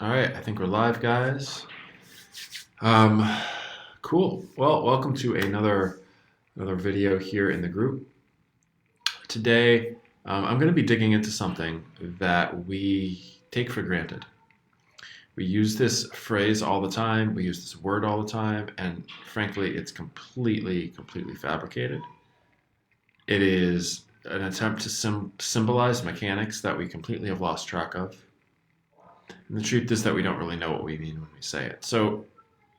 All right, I think we're live, guys. Um, cool. Well, welcome to another video here in the group. Today, I'm going to be digging into something that we take for granted. We use this phrase all the time. We use this word all the time, and frankly, it's completely fabricated. It is an attempt to symbolize mechanics that we completely have lost track of. And the truth is that we don't really know what we mean when we say it. So,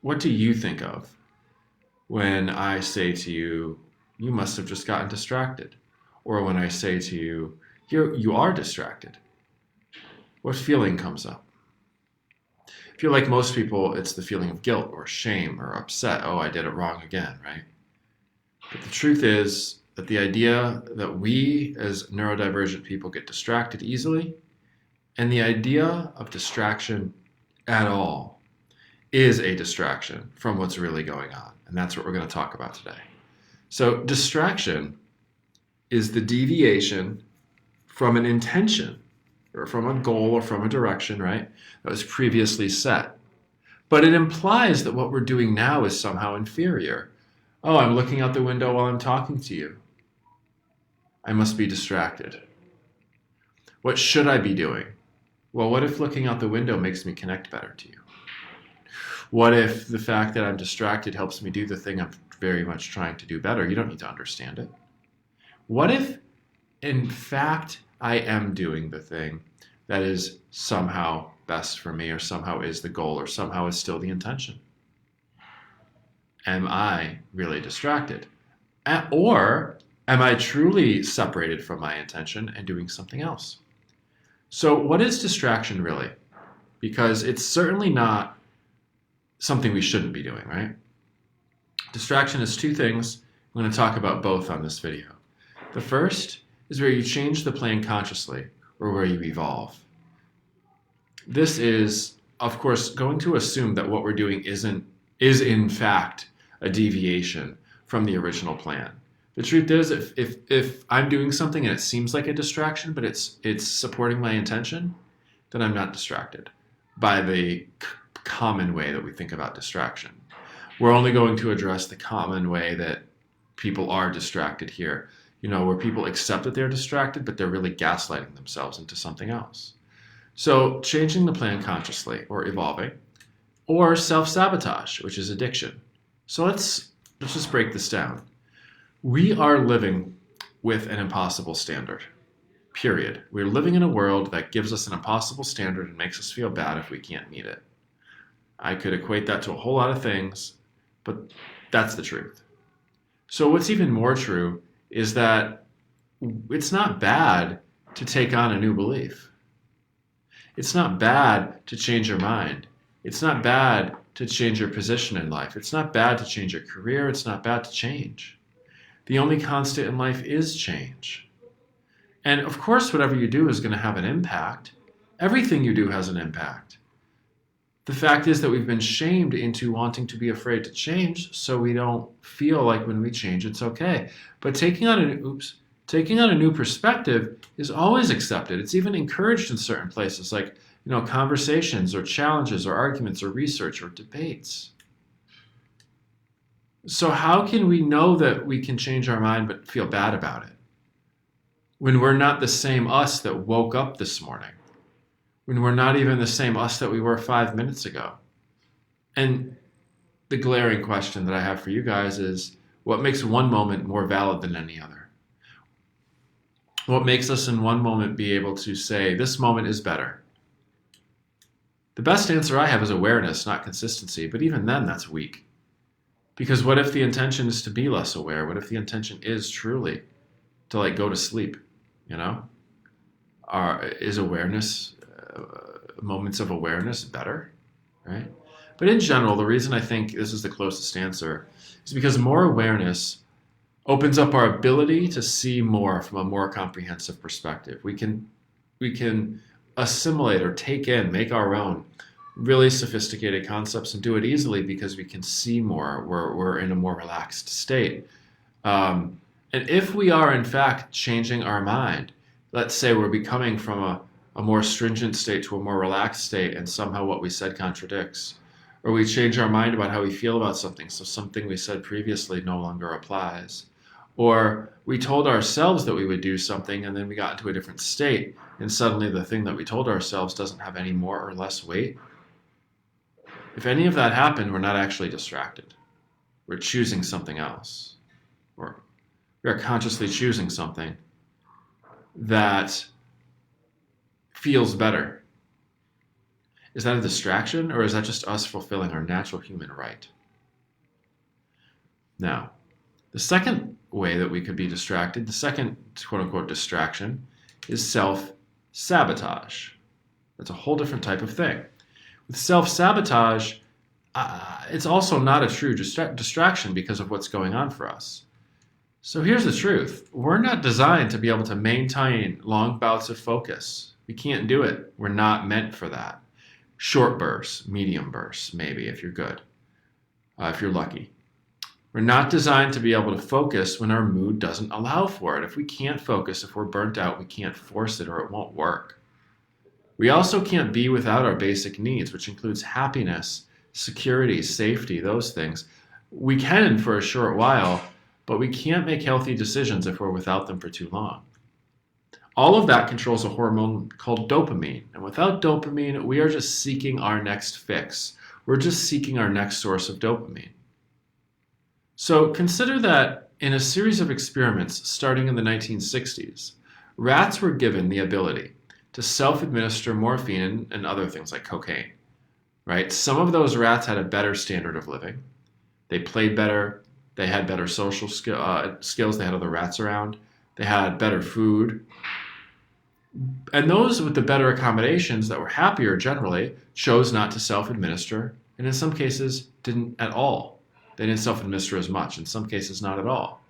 what do you think of when I say to you, you must have just gotten distracted? Or when I say to you, you are distracted? What feeling comes up? If you're like most people, it's the feeling of guilt or shame or upset. Oh, I did it wrong again, right? But the truth is that the idea that we as neurodivergent people get distracted easily, and the idea of distraction at all, is a distraction from what's really going on. And that's what we're going to talk about today. So distraction is the deviation from an intention or from a goal or from a direction, right, that was previously set. But it implies that what we're doing now is somehow inferior. Oh, I'm looking out the window while I'm talking to you. I must be distracted. What should I be doing? Well, what if looking out the window makes me connect better to you? What if the fact that I'm distracted helps me do the thing I'm very much trying to do better? You don't need to understand it. What if, in fact, I am doing the thing that is somehow best for me, or somehow is the goal, or somehow is still the intention? Am I really distracted? Or am I truly separated from my intention and doing something else? So what is distraction really? Because it's certainly not something we shouldn't be doing, right? Distraction is two things. I'm going to talk about both on this video. The first is where you change the plan consciously, or where you evolve. This is, of course, going to assume that what we're doing is in fact a deviation from the original plan. The truth is, if I'm doing something and it seems like a distraction, but it's supporting my intention, then I'm not distracted by the common way that we think about distraction. We're only going to address the common way that people are distracted here. Where people accept that they're distracted, but they're really gaslighting themselves into something else. So changing the plan consciously, or evolving, or self-sabotage, which is addiction. So let's just break this down. We are living with an impossible standard, period. We're living in a world that gives us an impossible standard and makes us feel bad if we can't meet it. I could equate that to a whole lot of things, but that's the truth. So what's even more true is that it's not bad to take on a new belief. It's not bad to change your mind. It's not bad to change your position in life. It's not bad to change your career. It's not bad to change. The only constant in life is change. And of course, whatever you do is going to have an impact. Everything you do has an impact. The fact is that we've been shamed into wanting to be afraid to change, so we don't feel like when we change it's okay. But taking on a new perspective is always accepted. It's even encouraged in certain places, like conversations or challenges or arguments or research or debates. So how can we know that we can change our mind but feel bad about it when we're not the same us that woke up this morning? When we're not even the same us that we were 5 minutes ago? And the glaring question that I have for you guys is, what makes one moment more valid than any other? What makes us in one moment be able to say, this moment is better? The best answer I have is awareness, not consistency, but even then that's weak. Because what if the intention is to be less aware? What if the intention is truly to go to sleep, Is awareness, moments of awareness better, right? But in general, the reason I think this is the closest answer is because more awareness opens up our ability to see more from a more comprehensive perspective. We can assimilate or take in, make our own really sophisticated concepts and do it easily because we can see more. We're in a more relaxed state. And if we are in fact changing our mind, let's say we're becoming from a more stringent state to a more relaxed state, and somehow what we said contradicts. Or we change our mind about how we feel about something, so something we said previously no longer applies. Or we told ourselves that we would do something, and then we got into a different state, and suddenly the thing that we told ourselves doesn't have any more or less weight. If any of that happened, we're not actually distracted. We're choosing something else. Or we are consciously choosing something that feels better. Is that a distraction, or is that just us fulfilling our natural human right? Now, the second way that we could be distracted, the second quote-unquote distraction, is self-sabotage. That's a whole different type of thing. With self-sabotage, it's also not a true distraction because of what's going on for us. So here's the truth. We're not designed to be able to maintain long bouts of focus. We can't do it. We're not meant for that. Short bursts, medium bursts, maybe, if you're good, if you're lucky. We're not designed to be able to focus when our mood doesn't allow for it. If we can't focus, if we're burnt out, we can't force it or it won't work. We also can't be without our basic needs, which includes happiness, security, safety, those things. We can for a short while, but we can't make healthy decisions if we're without them for too long. All of that controls a hormone called dopamine. And without dopamine, we are just seeking our next fix. We're just seeking our next source of dopamine. So consider that in a series of experiments starting in the 1960s, rats were given the ability to self-administer morphine and other things like cocaine. Right? Some of those rats had a better standard of living. They played better. They had better social skills. They had other rats around. They had better food. And those with the better accommodations that were happier generally chose not to self-administer, and in some cases didn't at all. They didn't self-administer as much, in some cases not at all.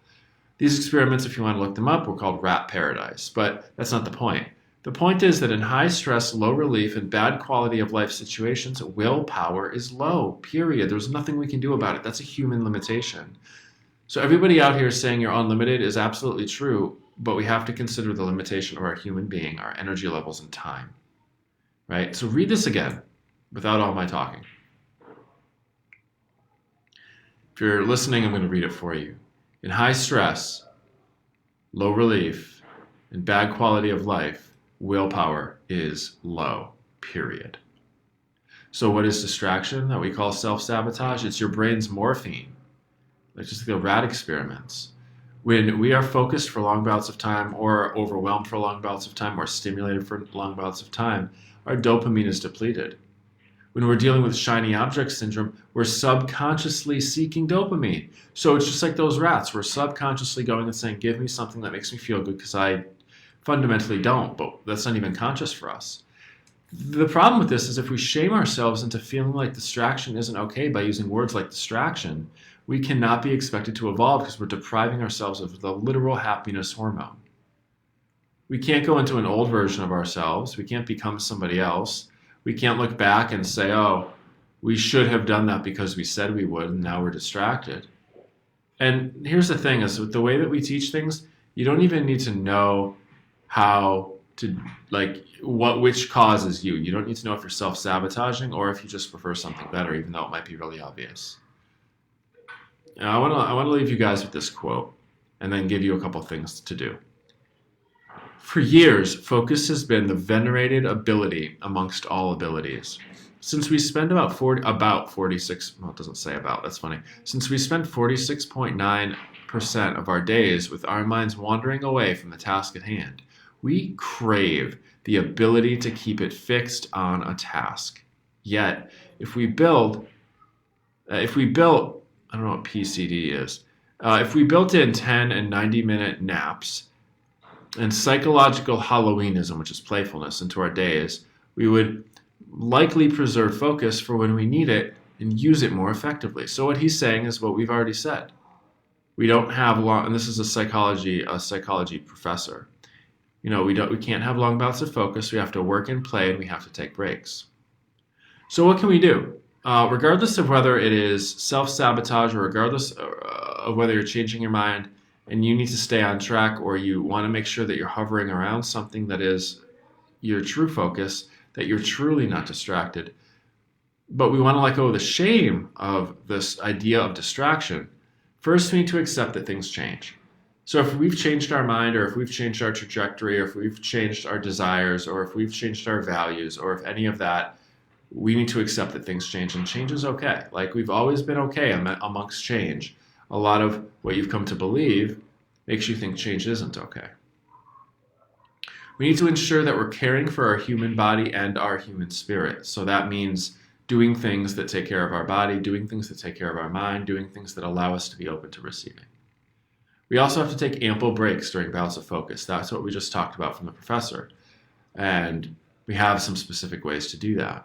These experiments, if you want to look them up, were called rat paradise, but that's not the point. The point is that in high stress, low relief, and bad quality of life situations, willpower is low, period. There's nothing we can do about it. That's a human limitation. So everybody out here saying you're unlimited is absolutely true, but we have to consider the limitation of our human being, our energy levels, and time. Right? So read this again without all my talking. If you're listening, I'm going to read it for you. In high stress, low relief, and bad quality of life, willpower is low, period. So what is distraction that we call self-sabotage? It's your brain's morphine. Like just the rat experiments. When we are focused for long bouts of time, or overwhelmed for long bouts of time, or stimulated for long bouts of time, our dopamine is depleted. When we're dealing with shiny object syndrome, we're subconsciously seeking dopamine. So it's just like those rats. We're subconsciously going and saying, give me something that makes me feel good, because I fundamentally don't, but that's not even conscious for us. The problem with this is if we shame ourselves into feeling like distraction isn't okay by using words like distraction, we cannot be expected to evolve because we're depriving ourselves of the literal happiness hormone. We can't go into an old version of ourselves. We can't become somebody else. We can't look back and say, oh, we should have done that because we said we would, and now we're distracted. And here's the thing, is with the way that we teach things, you don't even need to know how to, like, which causes you. You don't need to know if you're self-sabotaging or if you just prefer something better, even though it might be really obvious. And I want to leave you guys with this quote and then give you a couple things to do. For years, focus has been the venerated ability amongst all abilities. Since we spend about 46, well, it doesn't say about, that's funny. Since we spend 46.9% of our days with our minds wandering away from the task at hand, we crave the ability to keep it fixed on a task. Yet, if we built, I don't know what PCD is, if we built in 10 and 90-minute naps and psychological Halloweenism, which is playfulness, into our days, we would likely preserve focus for when we need it and use it more effectively. So what he's saying is what we've already said. We don't have long, and this is a psychology professor. You know, we can't have long bouts of focus. We have to work and play, and we have to take breaks. So what can we do? Regardless of whether it is self-sabotage or regardless of whether you're changing your mind and you need to stay on track, or you want to make sure that you're hovering around something that is your true focus, that you're truly not distracted. But we want to let go of the shame of this idea of distraction. First, we need to accept that things change. So if we've changed our mind, or if we've changed our trajectory, or if we've changed our desires, or if we've changed our values, or if any of that, we need to accept that things change, and change is okay. Like, we've always been okay amongst change. A lot of what you've come to believe makes you think change isn't okay. We need to ensure that we're caring for our human body and our human spirit. So that means doing things that take care of our body, doing things that take care of our mind, doing things that allow us to be open to receiving. We also have to take ample breaks during bouts of focus. That's what we just talked about from the professor. And we have some specific ways to do that.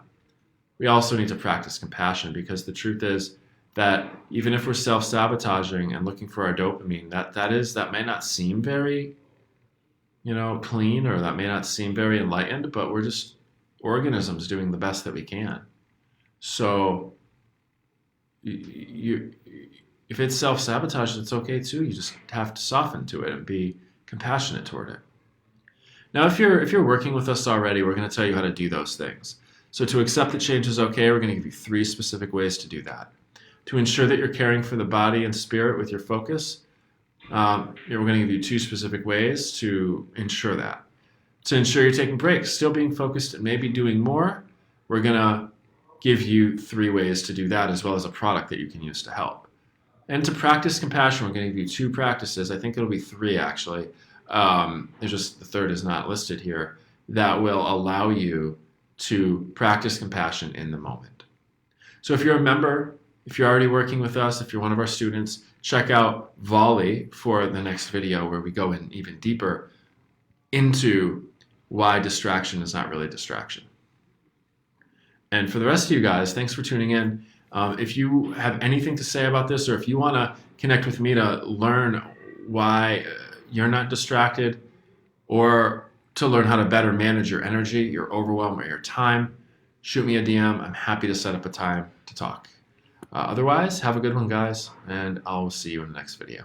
We also need to practice compassion, because the truth is that even if we're self-sabotaging and looking for our dopamine, that may not seem very, clean, or that may not seem very enlightened, but we're just organisms doing the best that we can. So if it's self-sabotage, it's okay too. You just have to soften to it and be compassionate toward it. Now, if you're working with us already, we're going to tell you how to do those things. So to accept that change is okay, we're going to give you 3 specific ways to do that. To ensure that you're caring for the body and spirit with your focus, we're going to give you 2 specific ways to ensure that. To ensure you're taking breaks, still being focused and maybe doing more, we're going to give you 3 ways to do that, as well as a product that you can use to help. And to practice compassion, we're going to give you 2 practices. I think it'll be 3 actually. There's just the 3rd is not listed here. That will allow you to practice compassion in the moment. So if you're a member, if you're already working with us, if you're one of our students, check out Volley for the next video, where we go in even deeper into why distraction is not really distraction. And for the rest of you guys, thanks for tuning in. If you have anything to say about this, or if you want to connect with me to learn why you're not distracted, or to learn how to better manage your energy, your overwhelm, or your time, shoot me a DM. I'm happy to set up a time to talk. Otherwise, have a good one, guys, and I'll see you in the next video.